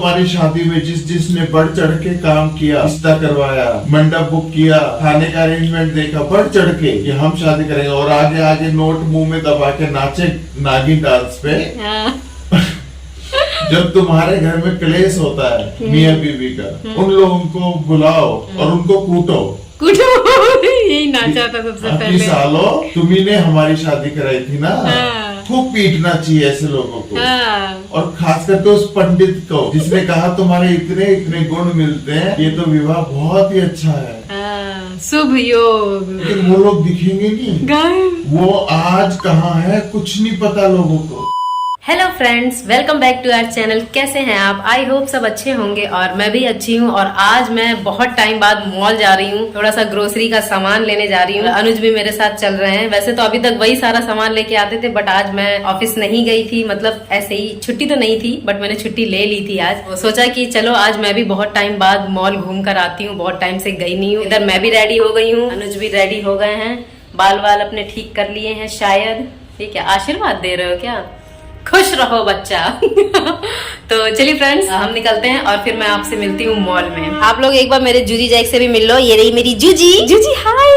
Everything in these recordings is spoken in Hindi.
तुम्हारी शादी में जिसने बढ़ चढ़ के काम किया, रिश्ता करवाया, मंडप बुक किया, खाने का अरेंजमेंट देखा, बढ़ चढ़ के कि हम शादी करेंगे, और आगे आगे नोट मुंह में दबा के नाचे नागिन डांस पे। जब तुम्हारे घर में क्लेश होता है मियाँ बीवी का, उन लोगों को बुलाओ और उनको कूटो। यही नाचा था सबसे पहले। सालों तुम्ही ने हमारी शादी कराई थी ना। खूब पीटना चाहिए ऐसे लोगों को। और खास करके उस पंडित को जिसने कहा तुम्हारे इतने इतने गुण मिलते हैं, ये तो विवाह बहुत ही अच्छा है, शुभ योग। लेकिन वो लोग दिखेंगे नहीं, वो आज कहाँ है कुछ नहीं पता लोगों को। Hello friends, welcome back to our channel. कैसे हैं आप? आई होप सब अच्छे होंगे और मैं भी अच्छी हूँ। और आज मैं बहुत टाइम बाद मॉल जा रही हूँ, थोड़ा सा ग्रोसरी का सामान लेने जा रही हूँ। अनुज भी मेरे साथ चल रहे हैं। वैसे तो अभी तक वही सारा सामान लेके आते थे, बट आज मैं ऑफिस नहीं गई थी, मतलब ऐसे ही छुट्टी तो नहीं थी, बट मैंने छुट्टी ले ली थी आज। तो सोचा कि चलो आज मैं भी बहुत टाइम बाद मॉल घूम कर आती हूँ, बहुत टाइम से गई नहीं हूँ। इधर मैं भी रेडी हो गई हूँ, अनुज भी रेडी हो गए हैं, बाल वाल अपने ठीक कर लिए हैं शायद। ठीक है, आशीर्वाद दे रहे हो क्या? खुश रहो बच्चा। तो चलिए फ्रेंड्स, हम निकलते हैं और फिर मैं आपसे मिलती हूँ मॉल में। आप लोग एक बार मेरे जूजी जैक से भी मिल लो। ये रही मेरी जूजी। जूजी हाय।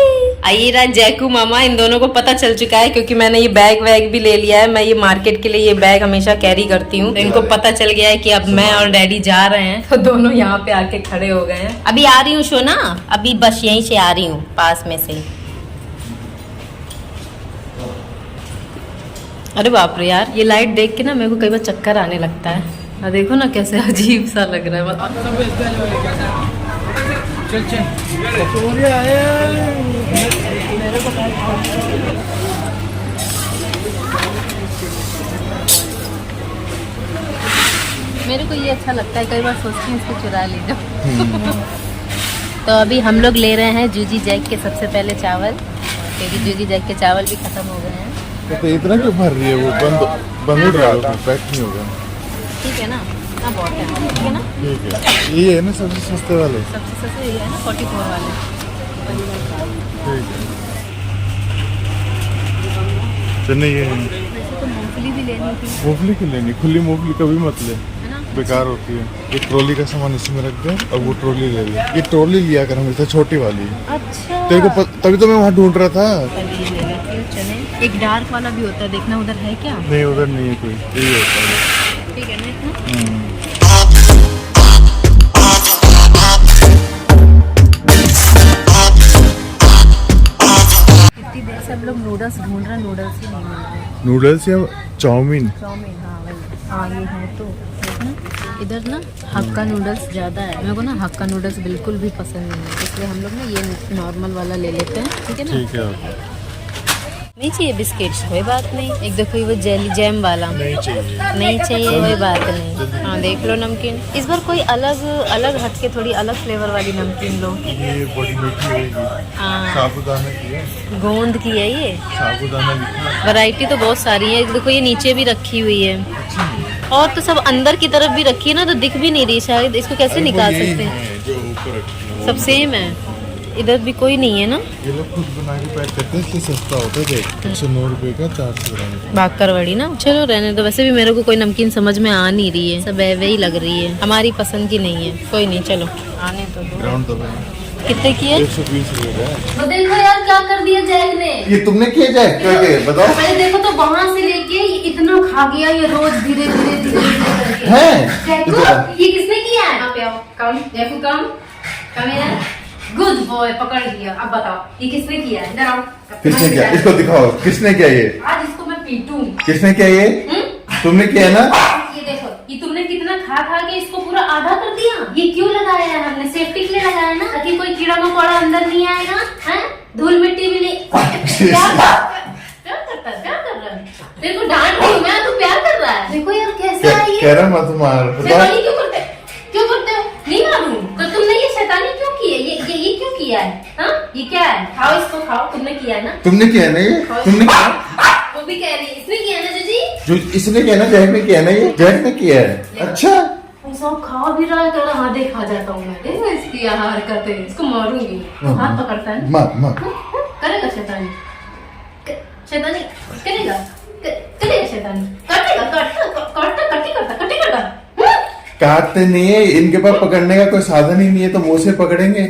आइए रहा जैकू मामा। इन दोनों को पता चल चुका है क्योंकि मैंने ये बैग वैग भी ले लिया है। मैं ये मार्केट के लिए ये बैग हमेशा कैरी करती हूँ, तो इनको पता चल गया है कि अब मैं और डैडी जा रहे हैं, तो दोनों यहाँ पे आके खड़े हो गए हैं। अभी आ रही हूँ शोना, अभी बस यहीं से आ रही हूँ, पास में से। अरे बाप रे यार, ये लाइट देख के ना मेरे को कई बार चक्कर आने लगता है। देखो ना कैसे अजीब सा लग रहा है। मेरे को ये अच्छा लगता है, कई बार सोचती हूँ इसको चुरा ले जाओ। तो अभी हम लोग ले रहे हैं जूजी जैक के सबसे पहले चावल, क्योंकि जूजी जैक के चावल भी खत्म हो गए हैं। तो इतना क्यों भर रही है? वो बंद रहा है, पैक नहीं होगा। ठीक है ना, इतना बहुत है, ठीक है ना? ठीक है, ये है ना सबसे सस्ते वाले। सबसे सस्ते ये है ना, 44 वाले। ठीक है, चलिए ये वैसे तो मूंगफली भी लेनी थी। मूंगफली क्यों लेनी? खुली मूंगफली कभी मत ले, है ना? बेकार होती है। ये ट्रॉली का सामान इसमें रख दे और वो ट्रॉली ले ले। ये ट्रॉली लिया कर हमेशा, छोटी वाली। अच्छा, तेरे को तभी तो मैं वहाँ ढूंढ रहा था। चले, एक डार्क वाला भी होता है, देखना उधर है क्या? नहीं उधर नहीं है कोई, यही होता है। ठीक है ना इतना? इतनी देर से हम लोग नूडल्स ढूंढ रहे हैं, नूडल्स ही नहीं मिल रहे। नूडल्स या चाउमीन? चाउमीन, हाँ वही। हाँ ये है तो देखना, इधर ना हक्का नूडल्स ज़्यादा है। मेरे को ना हक्का नूडल्स बिल्कुल भी पसंद नहीं है, इसलिए हम लोग ना ये नॉर्मल वाला ले लेते हैं। ठीक है ना? ठीक है। नहीं चाहिए बिस्किट्स, कोई बात नहीं। एक देखो वो जेली जैम वाला नहीं चाहिए, नहीं चाहिए, कोई बात नहीं। हाँ देख लो नमकीन, इस बार कोई अलग अलग हटके, थोड़ी अलग फ्लेवर वाली नमकीन लो। ये बड़ी मीठी होगी। हाँ, साबूदाना की है, गोंद की है ये। साबूदाना की। वैरायटी तो बहुत सारी है, देखो ये नीचे भी रखी हुई है, और तो सब अंदर की तरफ भी रखी है ना, तो दिख भी नहीं रही शायद। इसको कैसे निकाल सकते हैं? जो ऊपर रखी है सब सेम है, इधर भी कोई नहीं है ना। ये लोग खुद बना के पैक करते हैं, इसलिए सस्ता होता है। देख 109 रुपए का 400 ग्राम। बाकरवाड़ी ना, चलो रहने दो। वैसे भी मेरे को कोई नमकीन समझ में आ नहीं रही है, सब ऐवे ही लग रही है, हमारी पसंद की नहीं है। कोई नहीं, चलो आने तो दो। ग्राउंड दबा कितने की है? 120 रुपए का। तो देखो यार क्या कर दिया जैक ने। ये तुमने किया जैक? क्या किया बताओ? पहले देखो तो वहाँ से लेके ये इतना खा गया, ये रोज धीरे धीरे धीरे करके। है ये किसने किया है? यहाँ पे आओ, कम जैकू, कम यार। गुड बॉय, पकड़ लिया। अब बताओ ये किसने किया है? इधर आओ। किसने किया? इसको दिखाओ, किसने किया ये? आज इसको मैं पीटूं। किसने किया ये? तुमने किया ना? ये देखो, ये तुमने कितना खा खा के इसको पूरा आधा कर दिया। ये क्यों लगाया है? हमने सेफ्टी के लिए लगाया है ना, ताकि कोई कीड़ा मकोड़ा अंदर नहीं आएगा, हैं? धूल मिट्टी भी नहीं। क्या करता है? क्या कर रहा है? तेरे को डांट रही हूँ मैं, तू प्यार कर रहा है। देखो यार कैसा है ये। कह रहा मत मार। शैतानी क्यों करते हो? नहीं मालूम तो तुमने ये शैतानी क्यों की है? ये क्यों किया है? हाँ ये क्या है? खाओ इसको, खाओ। तुमने किया है ना? तुमने किया ना ये? तुमने किया? वो भी कह रही है इसने किया ना जी। जो इसने किया ना, जैक ने किया ना, ये जैक ने किया है। अच्छा सब खा भी रहा है, कह रहा हाँ देखा जाता हूँ मैं। देखो इसकी हरकत है, इसको मारूंगी। हाथ पकड़ता है, मार करेगा शैतानी, शैतानी करेगा, करेगा शैतानी, कटेगा, कट्टी करता। काटते नहीं है, इनके पास पकड़ने का कोई साधन ही नहीं है, तो मुंह से पकड़ेंगे।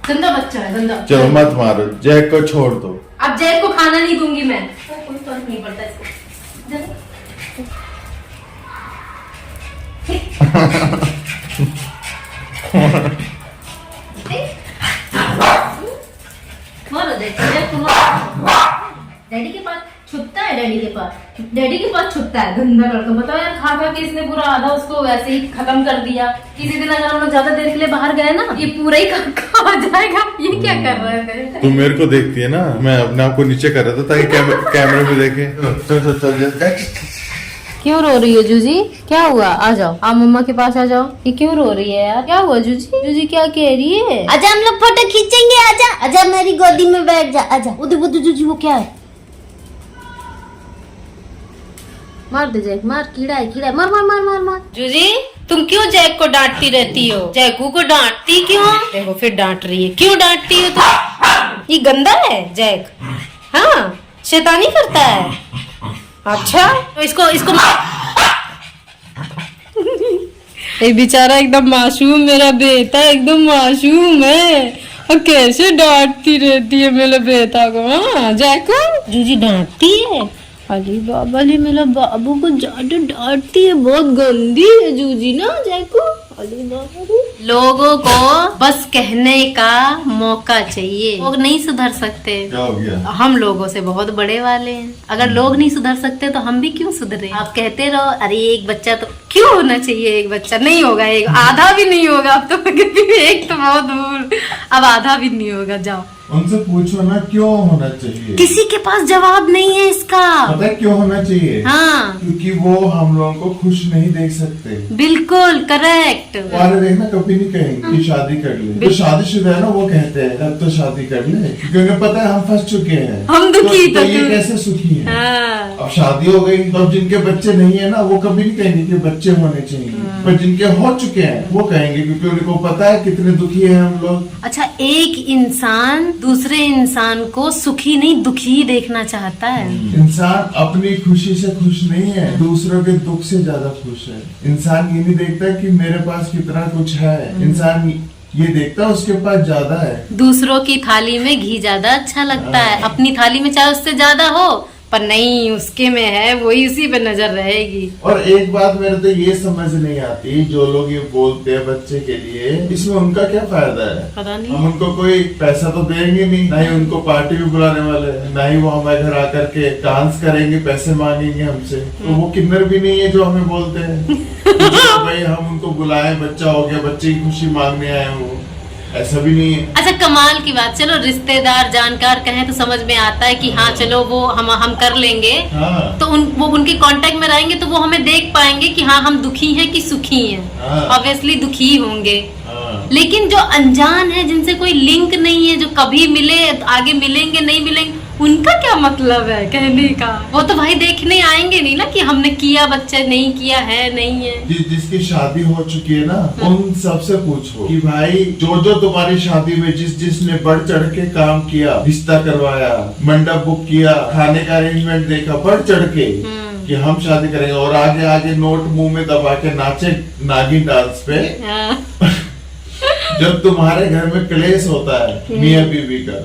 गंदा बच्चा है, गंदा। चलो मत मारो, जैक को छोड़ दो। अब जैक को खाना नहीं दूंगी मैं। कोई फर्क नहीं पड़ता इसको। मारो जैक को मारो। डैडी के पास छुपता है, डैडी के पास छुपता है, गंदा लड़का। बताओ यार, खा खा के इसने पूरा आधा उसको वैसे ही खत्म कर दिया। किसी दिन अगर हम लोग ज्यादा देर के लिए बाहर गए ना, ये पूरा ही खा जाएगा। ये क्या कर रहा है? तू मेरे को देखती है ना, मैं अपने आप को नीचे कर रहा था ताकि कैमरे में देखे। क्यों रो रही हो जूजी? क्या हुआ? आ जाओ, आप मम्मा के पास आ जाओ। ये क्यों रो रही है यार? क्या हुआ जूजी? जूजी क्या कह रही है? आजा, हम लोग फोटो खींचेंगे। आजा आजा, मेरी गोदी में बैठ जा। आजा। उधर बुद्धू जूजी, वो क्या है? मार दे जैक, मार। कीड़ा है, कीड़ा है। मार मार मार मार मार। जूजी, तुम क्यों जैक को डांटती रहती हो? जैकू को डांटती क्यों? देखो फिर डांट रही है। क्यों डांटती हो तुम? ये गंदा है जैक। हाँ, शैतानी करता है। अच्छा, तो इसको ये बेचारा एकदम मासूम, मेरा बेटा एकदम मासूम है। और कैसे डांटती रहती है मेरे बेटा को। हाँ जैको, जूजी डांटती है। अली बाबा ली, मेरा बाबू को ज्यादा डांटती है, बहुत गंदी है जूजी ना जैको। अली बाबा ली। लोगों को बस कहने का मौका चाहिए, लोग नहीं सुधर सकते। क्या हो गया? हम लोगों से बहुत बड़े वाले हैं। अगर लोग नहीं सुधर सकते तो हम भी क्यों सुधरे? आप कहते रहो अरे एक बच्चा तो क्यों होना चाहिए? एक बच्चा नहीं होगा, एक आधा भी नहीं होगा। अब तो एक तो बहुत दूर, अब आधा भी नहीं होगा। जाओ उनसे पूछो ना क्यों होना चाहिए। किसी के पास जवाब नहीं है इसका। पता है क्यों होना चाहिए? हाँ, क्योंकि वो हम लोगों को खुश नहीं देख सकते। बिल्कुल करेक्ट। और देखना कभी नहीं कहेंगे कि शादी कर ले। जो शादीशुदा है ना, वो कहते हैं अब तो शादी कर ले, क्योंकि उन्हें पता है हम फंस चुके हैं। हम दुखी तो ये कैसे सुखी है? हाँ। अब शादी हो गई तो अब जिनके बच्चे नहीं है ना, वो कभी नहीं कहेंगे कि बच्चे होने चाहिए। पर जिनके हो चुके हैं वो कहेंगे, क्योंकि उनको पता है कितने दुखी है हम लोग। अच्छा, एक इंसान दूसरे इंसान को सुखी नहीं दुखी ही देखना चाहता है। इंसान अपनी खुशी से खुश नहीं है, दूसरों के दुख से ज्यादा खुश है। इंसान ये नहीं देखता कि मेरे पास कितना कुछ है, इंसान ये देखता है उसके पास ज्यादा है। दूसरों की थाली में घी ज्यादा अच्छा लगता है, अपनी थाली में चाहे उससे ज्यादा हो, पर नहीं उसके में है वही उसी पे नजर रहेगी। और एक बात मेरे तो ये समझ नहीं आती, जो लोग ये बोलते हैं बच्चे के लिए, इसमें उनका क्या फायदा है? पता नहीं। हम उनको कोई पैसा तो देंगे नहीं, ना ही उनको पार्टी में बुलाने वाले हैं, ना ही वो हमारे घर आकर के डांस करेंगे, पैसे मांगेंगे हमसे। तो वो किन्नर भी नहीं है जो हमें बोलते हैं तो भाई हम उनको बुलाए, बच्चा हो गया, बच्चे की खुशी मांगने आए, वो ऐसा भी नहीं है। अच्छा, कमाल की बात। चलो रिश्तेदार जानकार कहें तो समझ में आता है कि हाँ चलो वो हम कर लेंगे। हाँ। तो वो उनके कांटेक्ट में रहेंगे तो वो हमें देख पाएंगे कि हाँ हम दुखी हैं कि सुखी हैं। हाँ। ऑब्वियसली दुखी होंगे। हाँ। लेकिन जो अनजान है, जिनसे कोई लिंक नहीं है, जो कभी मिले आगे मिलेंगे नहीं मिलेंगे, उनका क्या मतलब है कहने का? वो तो भाई देखने आएंगे नहीं ना कि हमने किया, बच्चे नहीं किया है नहीं है। जिसकी शादी हो चुकी है ना, उन सबसे पूछो कि भाई जो तुम्हारी शादी में जिसने बढ़ चढ़ के काम किया, रिश्ता करवाया, मंडप बुक किया, खाने का अरेंजमेंट देखा, बढ़ चढ़ के कि हम शादी करेंगे, और आगे आगे नोट मुंह में दबा के नाचे नागिन डांस पे। जब तुम्हारे घर में क्लेश होता है मियाँ बीवी का,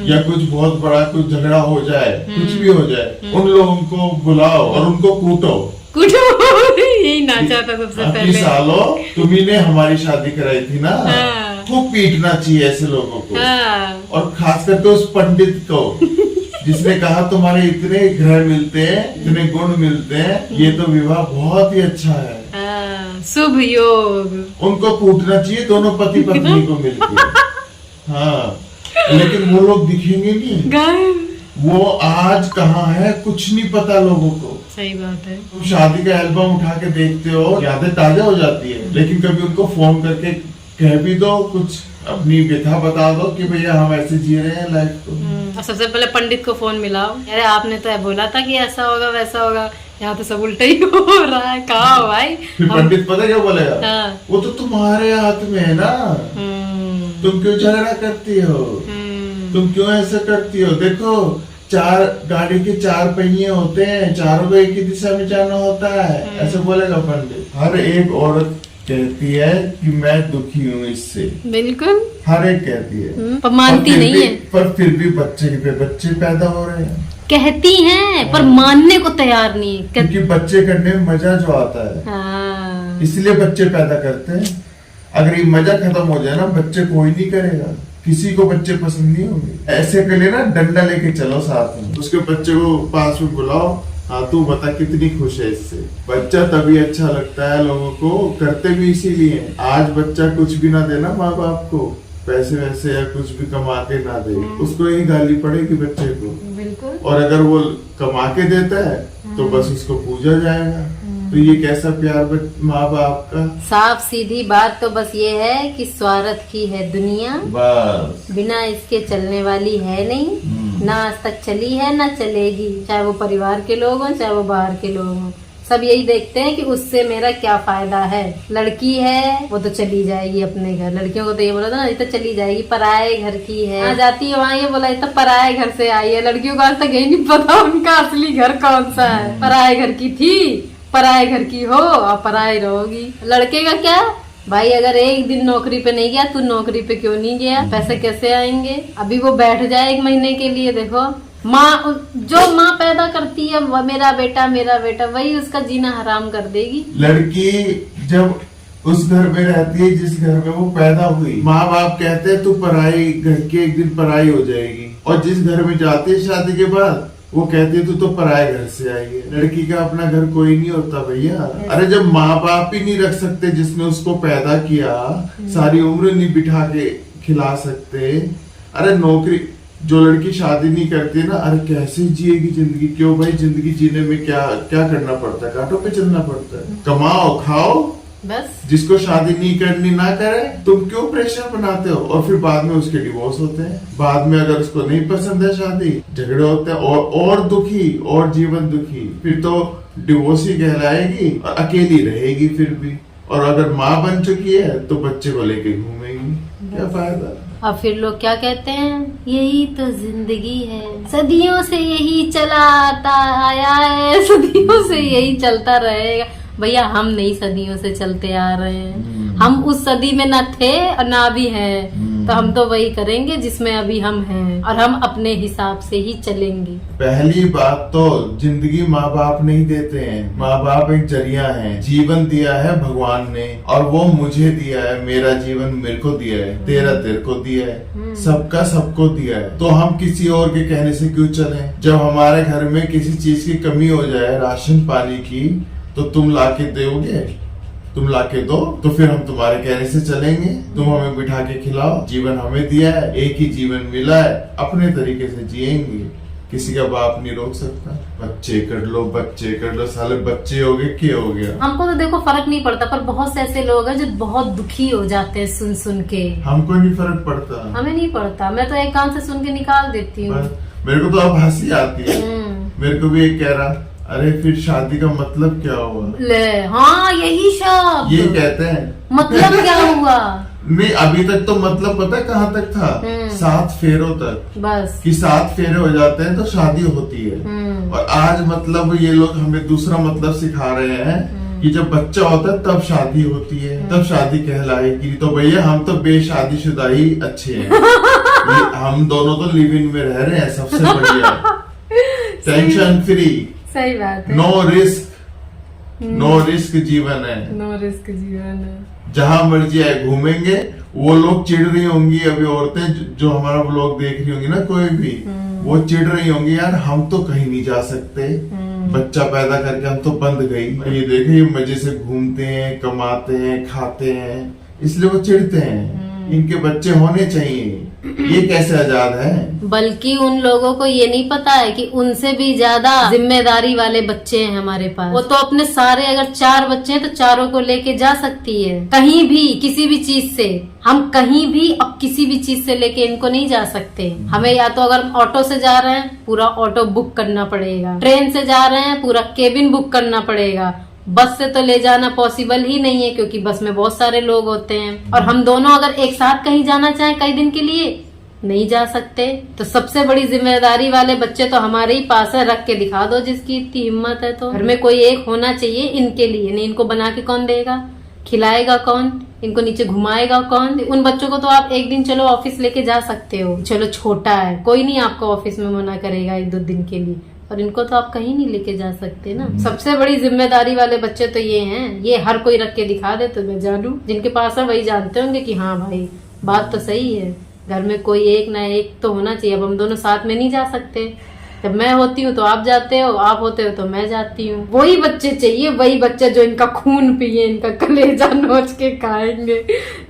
या कुछ बहुत बड़ा कुछ झगड़ा हो जाए, कुछ भी हो जाए, उन लोगों को बुलाओ और उनको कूटो। यही नाचा था सबसे पहले। सालों तुम्ही ने हमारी शादी कराई थी ना। खूब पीटना चाहिए ऐसे लोगों को। और खास करके उस पंडित को जिसने कहा तुम्हारे इतने ग्रह मिलते हैं, इतने गुण मिलते हैं, ये तो विवाह बहुत ही अच्छा है, शुभ योग। उनको कूटना चाहिए दोनों पति पत्नी को मिलकर। हाँ, लेकिन वो लोग दिखेंगे नहीं, वो आज कहाँ है कुछ नहीं पता लोगों को। सही बात है। तुम शादी का एल्बम उठा के देखते हो, यादें ताजा हो जाती है, लेकिन कभी उनको फोन करके कह भी दो, कुछ अपनी व्यथा बता दो कि भैया हम ऐसे जी रहे हैं लाइफ को। और सबसे पहले पंडित को फोन मिलाओ, अरे आपने तो बोला था कि ऐसा होगा वैसा होगा, यहाँ तो सब उल्टा ही हो रहा है। कहा भाई? फिर पंडित पता क्या बोलेगा? हाँ। वो तो तुम्हारे हाथ में है ना, तुम क्यों झगड़ा करती हो, तुम क्यों ऐसा करती हो? देखो चार गाड़ी के चार पहिए होते हैं, चारों को एक ही दिशा में जाना होता है, ऐसे बोलेगा पंडित। हर एक औरत कहती है कि मैं दुखी हूँ इससे, बिल्कुल हर एक कहती है, पर मानती नहीं है। पर फिर भी बच्चे पे बच्चे पैदा हो रहे हैं। कहती हैं पर मानने को तैयार नहीं है। क्योंकि बच्चे करने में मजा जो आता है, हाँ। इसलिए बच्चे पैदा करते हैं। अगर ये मजा खत्म हो जाए ना, बच्चे कोई नहीं करेगा, किसी को बच्चे पसंद नहीं होंगे। ऐसे के लिए ना डंडा लेके चलो साथ में, उसके बच्चे को पास में बुलाओ, हाँ तू बता कितनी खुश है इससे। बच्चा तभी अच्छा लगता है लोगों को, करते भी इसीलिए। आज बच्चा कुछ भी ना देना माँ बाप को, पैसे वैसे या कुछ भी कमा के ना दे, उसको यही गाली पड़ेगी बच्चे को। बिल्कुल। और अगर वो कमा के देता है तो बस उसको पूजा जाएगा। तो ये कैसा प्यार माँ बाप का। साफ सीधी बात तो बस ये है कि स्वार्थ की है दुनिया, बस बिना इसके चलने वाली है नहीं, ना आज तक चली है ना चलेगी। चाहे वो परिवार के लोग हों, चाहे वो बाहर के लोग हों, सब यही देखते हैं कि उससे मेरा क्या फायदा है। लड़की है वो तो चली जाएगी अपने घर, लड़कियों को तो ये बोला था ना ये तो चली जाएगी, पराए घर की है, आ जाती है वहाँ ये बोला ये तो पराए घर से आई है। लड़कियों को आज तक यही नहीं पता उनका असली घर कौन सा है। पराए घर की थी, पराए घर की हो और पराए रहोगी। लड़के का क्या भाई, अगर एक दिन नौकरी पे नहीं गया, तू नौकरी पे क्यों नहीं गया, पैसे कैसे आएंगे। अभी वो बैठ जाए 1 महीने के लिए, देखो माँ जो माँ पैदा करती है मेरा बेटा वही उसका जीना हराम कर देगी। लड़की जब उस घर में रहती है जिस घर में वो पैदा हुई, माँ बाप कहते हैं तू पराई घर की एक दिन पराई हो जाएगी, और जिस घर में जाती है शादी के बाद वो कहती है तू तो पराये घर से आई है। लड़की का अपना घर कोई नहीं होता भैया। अरे जब माँ बाप ही नहीं रख सकते जिसने उसको पैदा किया, सारी उम्र नहीं बिठा के खिला सकते, अरे नौकरी जो लड़की शादी नहीं करती ना, अरे कैसे जिएगी जिंदगी। क्यों भाई, जिंदगी जीने में क्या क्या करना पड़ता है, कांटों पे चलना पड़ता है। कमाओ खाओ बस। जिसको शादी नहीं करनी ना करे, तुम क्यों प्रेशर बनाते हो। और फिर बाद में उसके डिवोर्स होते हैं, बाद में अगर उसको नहीं पसंद है शादी, झगड़े होते हैं, और दुखी और जीवन दुखी। फिर तो डिवोर्स ही कहलाएगी और अकेली रहेगी फिर भी। और अगर माँ बन चुकी है तो बच्चे को लेके घूमेगी, क्या फायदा। अब फिर लोग क्या कहते हैं, यही तो जिंदगी है, सदियों से यही चला आता आया है, सदियों से यही चलता रहेगा। भैया हम नहीं सदियों से चलते आ रहे हैं, हम उस सदी में ना थे और ना भी हैं, तो हम तो वही करेंगे जिसमें अभी हम हैं, और हम अपने हिसाब से ही चलेंगे। पहली बात तो जिंदगी माँ बाप नहीं देते हैं, माँ बाप एक जरिया है। जीवन दिया है भगवान ने, और वो मुझे दिया है, मेरा जीवन मेरे को दिया है, तेरा तेरे को दिया है, सबका सबको दिया है। तो हम किसी और के कहने से क्यों चलें। जब हमारे घर में किसी चीज की कमी हो जाए, राशन पानी की, तो तुम लाके दोगे, तुम लाके दो, तो फिर हम तुम्हारे कहने से चलेंगे। तुम हमें बिठा के खिलाओ, जीवन हमें दिया है, एक ही जीवन मिला है, अपने तरीके से जिएंगे, किसी का बाप नहीं रोक सकता। बच्चे कर लो, साले बच्चे हो गए क्या हो गया। हमको तो देखो फर्क नहीं पड़ता, पर बहुत से ऐसे लोग हैं जो बहुत दुखी हो जाते हैं सुन सुन के। हमको नहीं फर्क पड़ता, हमें नहीं पड़ता, मैं तो एक कान से सुन के निकाल देती हूँ। मेरे को तो अब हंसी आती है। मेरे को भी एक कह रहा, अरे फिर शादी का मतलब क्या हुआ। ले हाँ, यही शब्द ये कहते हैं, मतलब क्या हुआ। नहीं अभी तक तो मतलब पता है कहाँ तक था, 7 फेरों तक, बस कि 7 फेरे हो जाते हैं तो शादी होती है। और आज मतलब ये लोग हमें दूसरा मतलब सिखा रहे हैं कि जब बच्चा होता है तब शादी होती है, तब शादी कहलाएगी। तो भैया हम तो बेशादीशुदा ही अच्छे हैं। हम दोनों तो लिव इन में रह रहे हैं, सबसे बढ़िया, टेंशन फ्री, सही बात है, नो रिस्क जीवन है, नो रिस्क जीवन है। जहाँ मर्जी आए घूमेंगे। वो लोग चिढ़ रही होंगी, अभी औरतें जो हमारा व्लॉग देख रही होंगी ना, कोई भी वो चिढ़ रही होंगी, यार हम तो कहीं नहीं जा सकते, बच्चा पैदा करके हम तो बंद गई। ये देखे ये मजे से घूमते हैं, कमाते हैं, खाते हैं, इसलिए वो चिढ़ते हैं। इनके बच्चे होने चाहिए, ये कैसे आजाद है। बल्कि उन लोगों को ये नहीं पता है कि उनसे भी ज्यादा जिम्मेदारी वाले बच्चे हैं हमारे पास। वो तो अपने सारे, अगर 4 बच्चे हैं तो चारों को लेके जा सकती है कहीं भी, किसी भी चीज से। हम कहीं भी अब किसी भी चीज से लेके इनको नहीं जा सकते। हमें या तो अगर ऑटो से जा रहे हैं, पूरा ऑटो बुक करना पड़ेगा, ट्रेन से जा रहे हैं, पूरा केबिन बुक करना पड़ेगा, बस से तो ले जाना पॉसिबल ही नहीं है क्योंकि बस में बहुत सारे लोग होते हैं। और हम दोनों अगर एक साथ कहीं जाना चाहें कई दिन के लिए नहीं जा सकते, तो सबसे बड़ी जिम्मेदारी वाले बच्चे तो हमारे ही पास है, रख के दिखा दो जिसकी इतनी हिम्मत है। तो घर में कोई एक होना चाहिए इनके लिए, नहीं इनको बना के कौन देगा, खिलाएगा कौन, इनको नीचे घुमाएगा कौन। उन बच्चों को तो आप एक दिन चलो ऑफिस लेके जा सकते हो, चलो छोटा है, कोई नहीं आपको ऑफिस में मना करेगा 1-2 दिन के लिए, और इनको तो आप कहीं नहीं लेके जा सकते ना। सबसे बड़ी जिम्मेदारी वाले बच्चे तो ये हैं, ये हर कोई रख के दिखा दे तो मैं जानू, जिनके पास है वही जानते होंगे कि हाँ भाई बात तो सही है, घर में कोई एक ना एक तो होना चाहिए। अब हम दोनों साथ में नहीं जा सकते, जब मैं होती हूँ तो आप जाते हो, आप होते हो तो मैं जाती हूँ। वही बच्चे चाहिए, वही बच्चे जो इनका खून पिए, इनका कलेजा नोच के खाएंगे,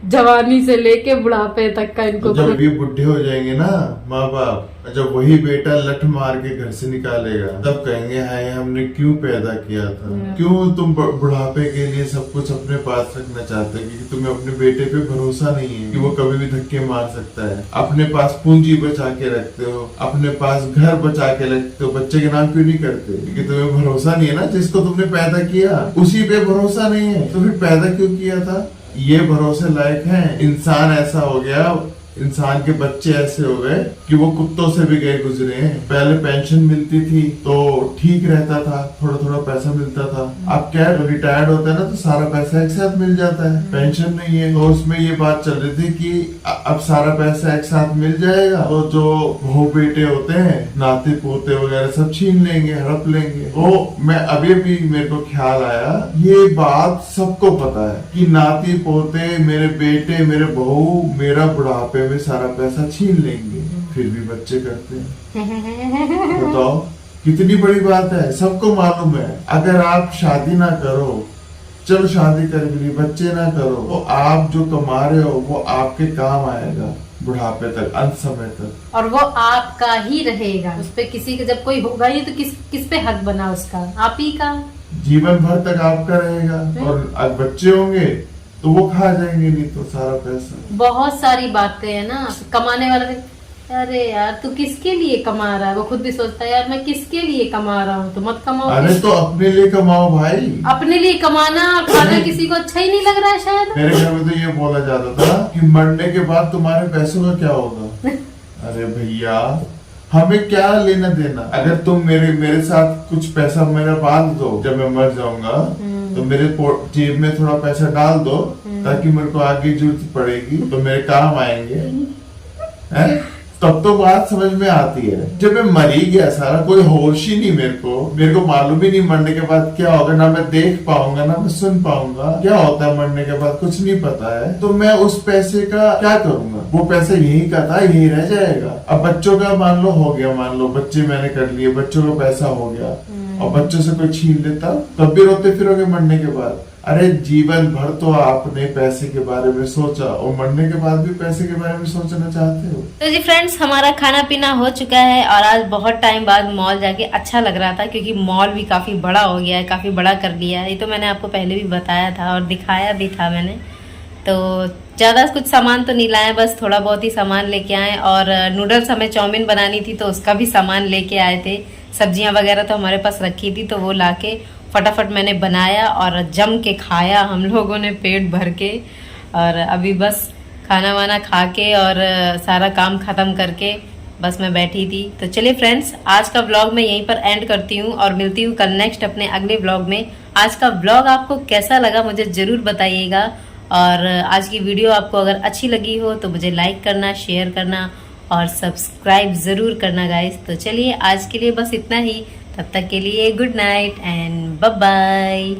जवानी से लेके बुढ़ापे तक का इनको। तो जब ये बुढ़े हो जाएंगे ना माँ बाप, जब वही बेटा लठ मार के घर से निकालेगा, तब कहेंगे हाय हमने क्यों पैदा किया था, क्यों तुम बुढ़ापे के लिए सब कुछ अपने पास रखना चाहते हो, क्योंकि तुम्हें अपने बेटे पे भरोसा नहीं है कि वो कभी भी धक्के मार सकता है। अपने पास पूंजी बचा के रखते हो, अपने पास घर बचा के रखते हो, बच्चे के नाम क्यों नहीं करते, क्योंकि तुम्हें भरोसा नहीं है ना, जिसको तुमने पैदा किया उसी पे भरोसा नहीं है, तो फिर पैदा क्यों किया था। ये भरोसे लायक है। इंसान ऐसा हो गया, इंसान के बच्चे ऐसे हो गए कि वो कुत्तों से भी गए गुजरे हैं। पहले पेंशन मिलती थी तो ठीक रहता था, थोड़ा थोड़ा पैसा मिलता था। अब क्या है, रिटायर्ड होता है ना तो सारा पैसा एक साथ मिल जाता है, पेंशन नहीं है। तो उसमें ये बात चल रही थी कि अब सारा पैसा एक साथ मिल जाएगा तो जो बहू बेटे होते हैं, नाते पोते वगैरह सब छीन लेंगे, हड़प लेंगे। तो मैं अभी भी मेरे को ख्याल आया, ये बात सबको पता है कि नाती पोते, मेरे बेटे, मेरे बहू, मेरा बुढ़ापे में सारा पैसा छीन लेंगे, फिर भी बच्चे करते हैं। बताओ कितनी बड़ी बात है, सबको मालूम है। अगर आप शादी ना करो, चलो शादी कर भी नहीं, बच्चे ना करो, तो आप जो कमा रहे हो वो आपके काम आएगा बुढ़ापे तक, अंत समय तक, और वो आपका ही रहेगा। उस पे किसी का जब कोई होगा ही तो किस पे हक बना उसका, आप ही का। जीवन भर तक आपका रहेगा। और अब बच्चे होंगे तो वो खा जाएंगे नहीं तो सारा पैसा। बहुत सारी बातें है ना, कमाने वाला, अरे यार तू किसके लिए कमा रहा है, वो खुद भी सोचता है यार मैं किसके लिए कमा रहा हूँ, तो मत कमाओ। अरे तो अपने लिए कमाओ भाई। अपने लिए कमाना और खाना किसी को अच्छा ही नहीं लग रहा है शायद। मेरे घर में तो ये बोला जाता था कि मरने के बाद तुम्हारे पैसों का क्या होगा। अरे भैया हमें क्या लेना देना, अगर तुम मेरे साथ कुछ पैसा मेरा बांध दो, जब मैं मर जाऊंगा तो मेरे जेब में थोड़ा पैसा डाल दो, ताकि मेरे को आगे जरूरत पड़ेगी तो मेरे काम आएंगे, हैं? तब तो बात समझ में आती है। जब मैं मर ही गया, सारा कोई होश ही नहीं, मेरे को मालूम ही नहीं मरने के बाद क्या होगा, ना मैं देख पाऊंगा ना मैं सुन पाऊंगा, क्या होता है मरने के बाद कुछ नहीं पता है, तो मैं उस पैसे का क्या करूंगा। वो पैसा यही का था, यही रह जाएगा। अब बच्चों का मान लो हो गया, मान लो बच्चे मैंने कर लिए, बच्चों का पैसा हो गया, और बच्चों से कोई छीन लेता तब भी रोते फिरोगे मरने के बाद। अरे जीवन भर तो आपने पैसे के बारे में सोचा, और मरने के बाद भी पैसे के बारे में सोचना चाहते हो। तो जी फ्रेंड्स, हमारा खाना पीना हो चुका है और आज बहुत टाइम बाद मॉल जाके अच्छा लग रहा था, क्योंकि मॉल भी काफी बड़ा हो गया है, काफी बड़ा कर लिया है। ये तो मैंने आपको पहले भी बताया था और दिखाया भी था मैंने। तो ज्यादा कुछ सामान तो नहीं लाए, बस थोड़ा बहुत ही सामान लेके आए। और नूडल्स हमें चाउमीन बनानी थी तो उसका भी सामान लेके आए थे। सब्जियां वगैरह तो हमारे पास रखी थी, तो वो लाके फटाफट मैंने बनाया और जम के खाया हम लोगों ने पेट भर के। और अभी बस खाना वाना खा के और सारा काम खत्म करके बस मैं बैठी थी। तो चलिए फ्रेंड्स, आज का व्लॉग मैं यहीं पर एंड करती हूँ और मिलती हूँ कल नेक्स्ट अपने अगले व्लॉग में। आज का व्लॉग आपको कैसा लगा मुझे जरूर बताइएगा, और आज की वीडियो आपको अगर अच्छी लगी हो तो मुझे लाइक करना, शेयर करना और सब्सक्राइब जरूर करना गाइस। तो चलिए आज के लिए बस इतना ही, तब तक के लिए good night and bye bye.